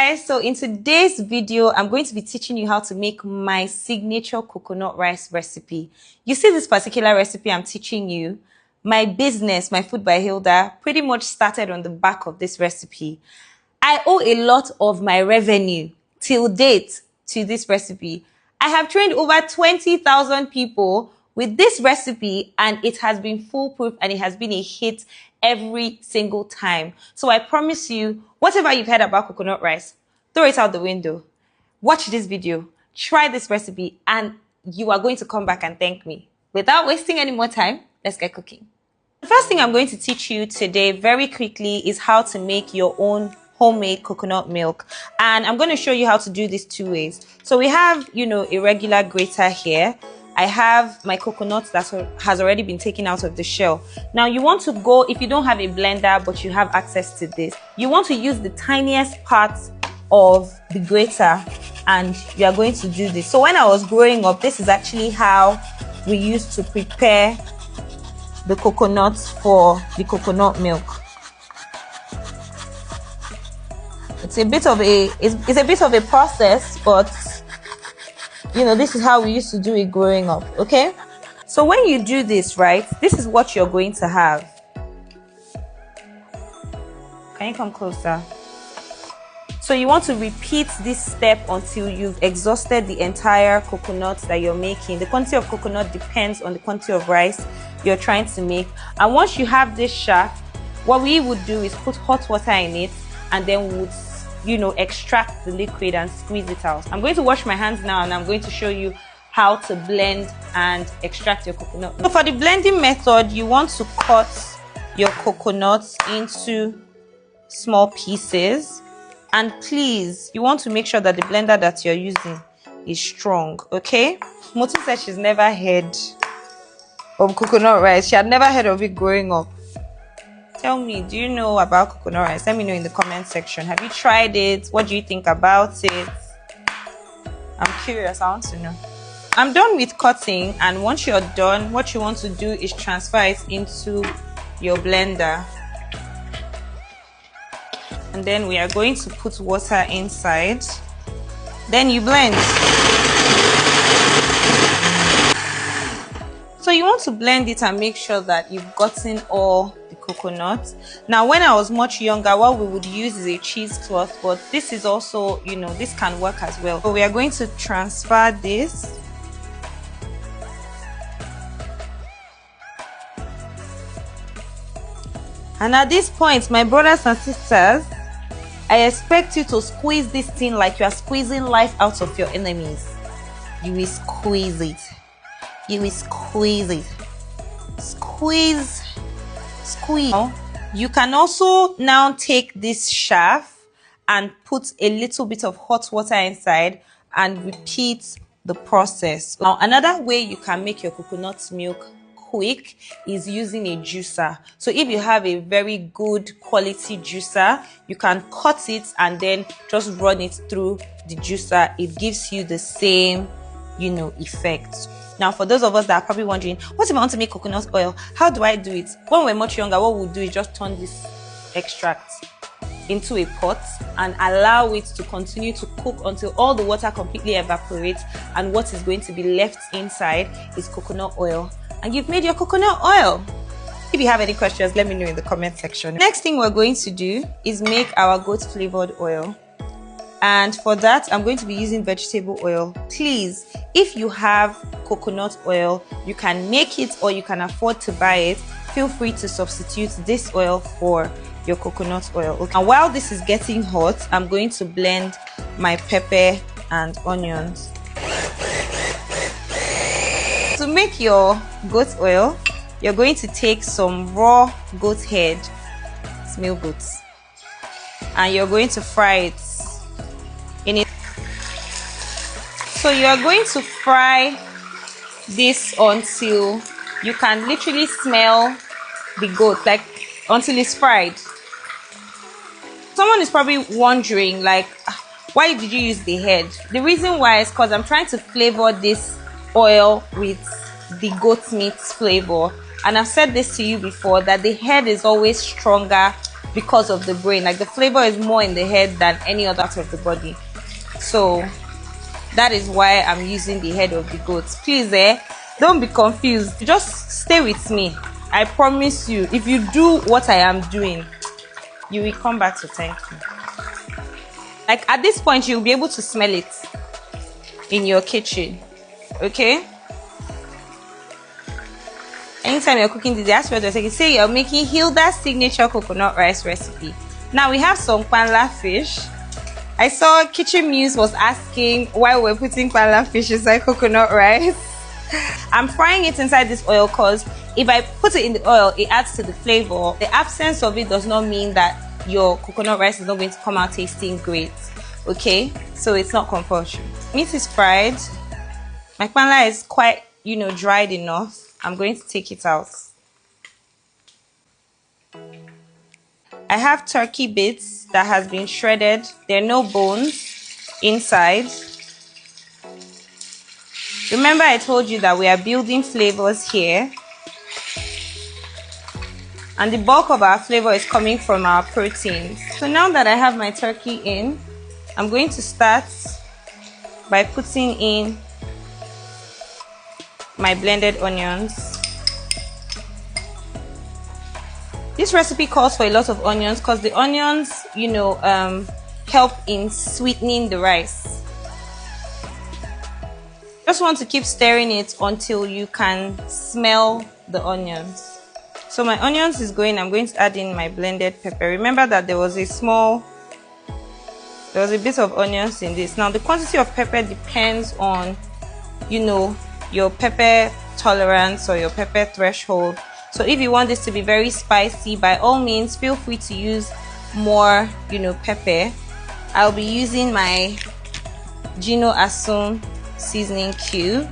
guys, so in today's video I'm going to be teaching you how to make my signature coconut rice recipe. You see this particular recipe I'm teaching you, my business, My Food by Hilda, pretty much started on the back of this recipe. I owe a lot of my revenue till date to this recipe. I have trained over 20,000 people with this recipe and it has been foolproof and it has been a hit every single time. So I promise you, whatever you've heard about coconut rice, throw it out the window. Watch this video, try this recipe, and you are going to come back and thank me. Without wasting any more time, let's get cooking. The first thing I'm going to teach you today very quickly is how to make your own homemade coconut milk, and I'm going to show you how to do this two ways. So we have, a regular grater here. I have my coconut that has already been taken out of the shell. Now you want to go, if you don't have a blender but you have access to this, you want to use the tiniest part of the grater and you are going to do this. So when I was growing up, this is actually how we used to prepare the coconuts for the coconut milk. It's a bit of a process, but this is how we used to do it growing up, okay? So when you do this, right, this is what you're going to have. Can you come closer? So you want to repeat this step until you've exhausted the entire coconut that you're making. The quantity of coconut depends on the quantity of rice you're trying to make. And once you have this shaft, what we would do is put hot water in it and then we would extract the liquid and squeeze it out. I'm going to wash my hands now and I'm going to show you how to blend and extract your coconut. So for the blending method, you want to cut your coconuts into small pieces, and please, you want to make sure that the blender that you're using is strong, okay? Motu said she's never heard of coconut rice. She had never heard of it growing up. Tell me, do you know about coconut rice? Let me know in the comment section. Have you tried it? What do you think about it? I'm curious. I want to know. I'm done with cutting, and once you're done, what you want to do is transfer it into your blender. And then we are going to put water inside. Then you blend. So you want to blend it and make sure that you've gotten all the coconut. Now, when I was much younger, what we would use is a cheesecloth, but this is also, this can work as well. So we are going to transfer this. And at this point, my brothers and sisters, I expect you to squeeze this thing like you are squeezing life out of your enemies. You will squeeze it. You will squeeze it. Squeeze. You can also now take this shaft and put a little bit of hot water inside and repeat the process. Now, another way you can make your coconut milk quick is using a juicer. So if you have a very good quality juicer, you can cut it and then just run it through the juicer. It gives you the same, effect. Now, for those of us that are probably wondering, what if I want to make coconut oil? How do I do it? When we're much younger, what we'll do is just turn this extract into a pot and allow it to continue to cook until all the water completely evaporates, and what is going to be left inside is coconut oil. And you've made your coconut oil. If you have any questions, let me know in the comment section. Next thing we're going to do is make our goat flavored oil. And for that, I'm going to be using vegetable oil. Please, if you have coconut oil, you can make it or you can afford to buy it. Feel free to substitute this oil for your coconut oil. Okay. And while this is getting hot, I'm going to blend my pepper and onions. To make your goat oil, you're going to take some raw goat head, small goats, and you're going to fry it in it. So you are going to fry this until you can literally smell the goat, like until it's fried. Someone is probably wondering, like, why did you use the head? The reason why is because I'm trying to flavor this oil with the goat meat flavor, and I've said this to you before that the head is always stronger because of the brain. Like the flavor is more in the head than any other part of the body. So that is why I'm using the head of the goat. Please, don't be confused. Just stay with me. I promise you, if you do what I am doing, you will come back to thank me. Like at this point, you'll be able to smell it in your kitchen. Okay? Anytime you're cooking this, ask what you're saying. Say you're making Hilda's signature coconut rice recipe. Now we have some panla fish. I saw Kitchen Muse was asking why we're putting panla fish inside coconut rice. I'm frying it inside this oil because if I put it in the oil, it adds to the flavor. The absence of it does not mean that your coconut rice is not going to come out tasting great. Okay, so it's not compulsory. Meat is fried. My panla is quite, dried enough. I'm going to take it out. I have turkey bits that has been shredded. There are no bones inside. Remember I told you that we are building flavors here. And the bulk of our flavor is coming from our proteins. So now that I have my turkey in, I'm going to start by putting in my blended onions. This recipe calls for a lot of onions because the onions, help in sweetening the rice. Just want to keep stirring it until you can smell the onions. So my onions is going, I'm going to add in my blended pepper. Remember that there was a bit of onions in this. Now the quantity of pepper depends on, your pepper tolerance or your pepper threshold. So if you want this to be very spicy, by all means feel free to use more pepper. I'll be using my Gino Asun seasoning cube.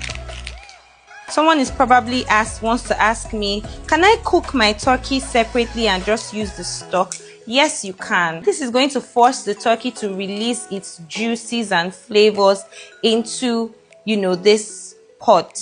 Someone is probably wants to ask me, can I cook my turkey separately and just use the stock? Yes, you can. This is going to force the turkey to release its juices and flavors into this pot.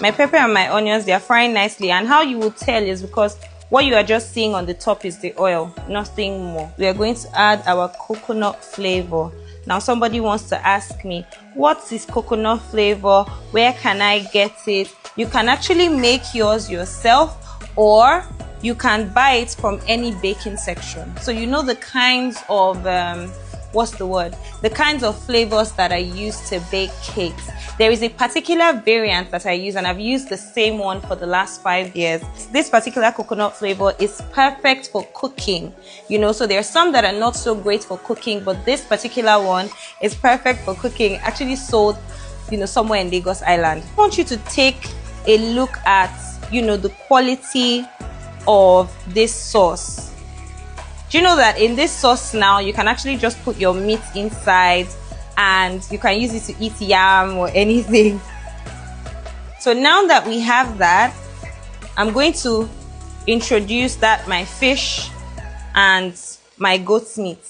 My pepper and my onions, they are frying nicely, and how you will tell is because what you are just seeing on the top is the oil, nothing more. We are going to add our coconut flavor. Now somebody wants to ask me, what is coconut flavor? Where can I get it? You can actually make yours yourself, or you can buy it from any baking section. So the kinds of the kinds of flavors that I use to bake cakes. There is a particular variant that I use, and I've used the same one for the last 5 years. This particular coconut flavor is perfect for cooking, so there are some that are not so great for cooking, but this particular one is perfect for cooking. Actually sold, somewhere in Lagos Island. I want you to take a look at, the quality of this sauce. Do you know that in this sauce now, you can actually just put your meat inside and you can use it to eat yam or anything. So now that we have that, I'm going to introduce my fish and my goat's meat.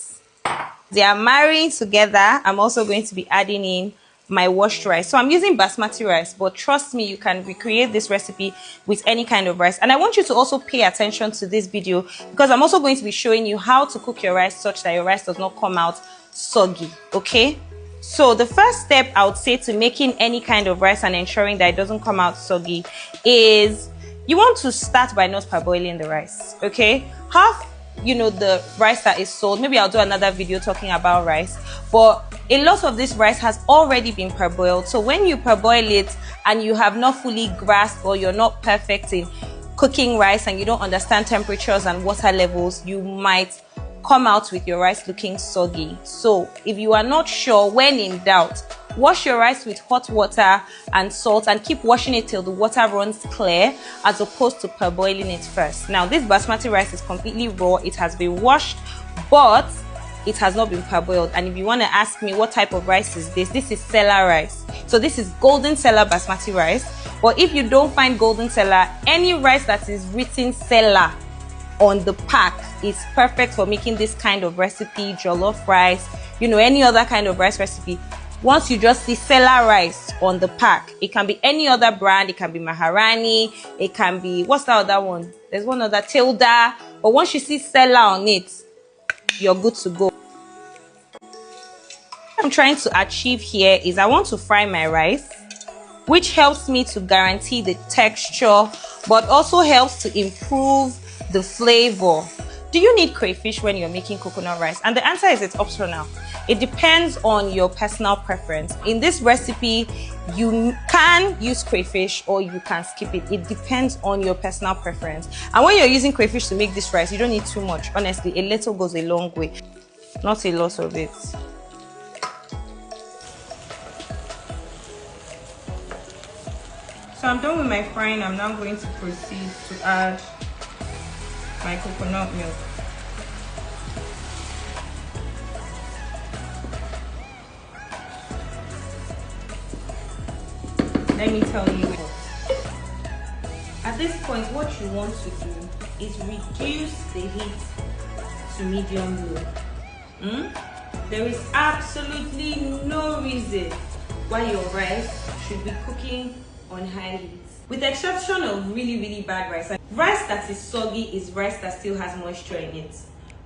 They are marrying together. I'm also going to be adding in my washed rice. So I'm using basmati rice, but trust me, you can recreate this recipe with any kind of rice. And I want you to also pay attention to this video because I'm also going to be showing you how to cook your rice such that your rice does not come out soggy, okay? So the first step I would say to making any kind of rice and ensuring that it doesn't come out soggy is you want to start by not parboiling the rice, okay? Half the rice that is sold, maybe I'll do another video talking about rice, but a lot of this rice has already been parboiled. So when you parboil it and you have not fully grasped, or you're not perfect in cooking rice and you don't understand temperatures and water levels, you might come out with your rice looking soggy. So if you are not sure, when in doubt, wash your rice with hot water and salt and keep washing it till the water runs clear, as opposed to parboiling it first. Now this basmati rice is completely raw. It has been washed, but it has not been parboiled. And if you want to ask me what type of rice is this is Sela rice. So this is golden Sela basmati rice. But if you don't find golden Sela, any rice that is written Sela on the pack is perfect for making this kind of recipe, jollof rice, any other kind of rice recipe. Once you just see Sela rice on the pack, it can be any other brand. It can be Maharani, it can be, what's the other one? There's one other, Tilda, But once you see seller on it, you're good to go. What I'm trying to achieve here is I want to fry my rice, which helps me to guarantee the texture, but also helps to improve the flavor. Do you need crayfish when you're making coconut rice? And the answer is it's optional. It depends on your personal preference. In this recipe, you can use crayfish or you can skip it. It depends on your personal preference. And when you're using crayfish to make this rice, you don't need too much. Honestly, a little goes a long way. Not a lot of it. So I'm done with my frying. I'm now going to proceed to add my coconut milk. Let me tell you what. At this point, what you want to do is reduce the heat to medium low. There is absolutely no reason why your rice should be cooking on high heat. With the exception of really bad rice. Rice that is soggy is rice that still has moisture in it.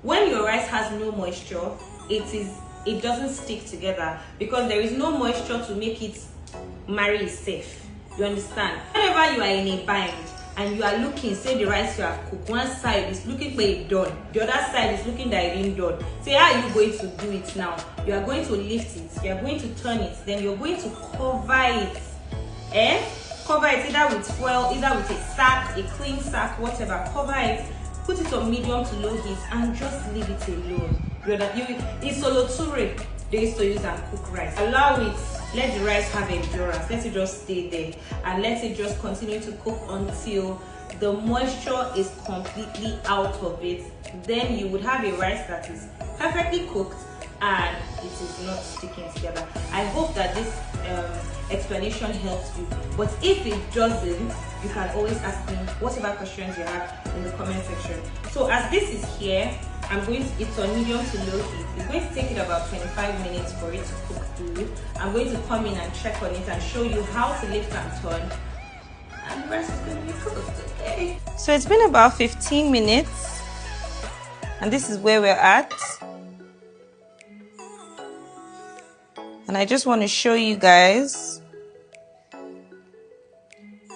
When your rice has no moisture, it doesn't stick together because there is no moisture to make it marry safe. You understand? Whenever you are in a bind and you are looking, say the rice you have cooked, one side is looking for it done, the other side is looking that it ain't done. Say, how are you going to do it now? You are going to lift it, you are going to turn it, then you're going to cover it. Cover it either with foil, either with a sack, a clean sack, whatever. Cover it, put it on medium to low heat, and just leave it alone. It's soloture they used to use and cook rice. Allow it, let the rice have endurance, let it just stay there, and let it just continue to cook until the moisture is completely out of it. Then you would have a rice that is perfectly cooked and it is not sticking together. I hope that this explanation helps you, but if it doesn't, you can always ask me whatever questions you have in the comment section. So as this is here, it's on medium to low heat. It's going to take it about 25 minutes for it to cook through. I'm going to come in and check on it and show you how to lift and turn, and the rest is going to be cooked. Okay, so it's been about 15 minutes and this is where we're at. And I just want to show you guys,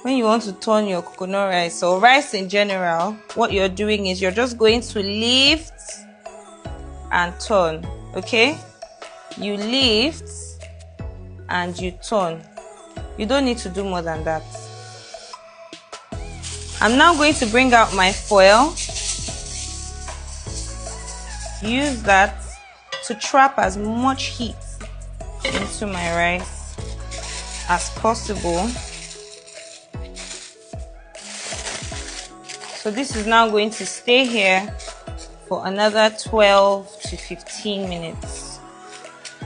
when you want to turn your coconut rice or rice in general, what you're doing is you're just going to lift and turn. Okay, you lift and you turn. You don't need to do more than that. I'm now going to bring out my foil. Use that to trap as much heat into my rice as possible. So this is now going to stay here for another 12 to 15 minutes.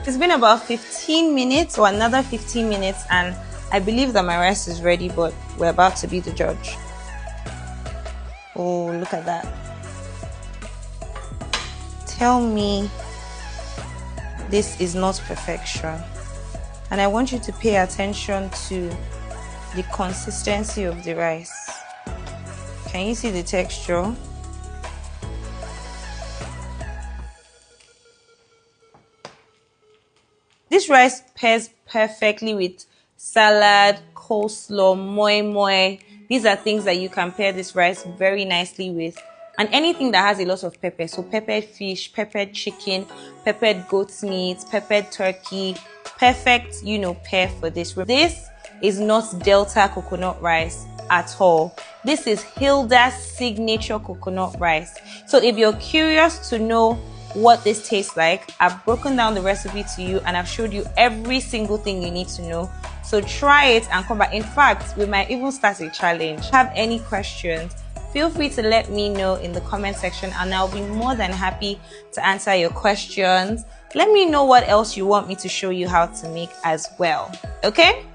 It's been about 15 minutes or another 15 minutes, and I believe that my rice is ready, but we're about to be the judge. Oh, look at that. Tell me this is not perfection. And I want you to pay attention to the consistency of the rice. Can you see the texture? This rice pairs perfectly with salad, coleslaw, moi moi. These are things that you can pair this rice very nicely with. And anything that has a lot of pepper, so peppered fish, peppered chicken, peppered goat's meat, peppered turkey, perfect, pair for this. This is not Delta coconut rice at all. This is Hilda's signature coconut rice. So if you're curious to know what this tastes like, I've broken down the recipe to you and I've showed you every single thing you need to know. So try it and come back. In fact, we might even start a challenge. If you have any questions, feel free to let me know in the comment section and I'll be more than happy to answer your questions. Let me know what else you want me to show you how to make as well. Okay?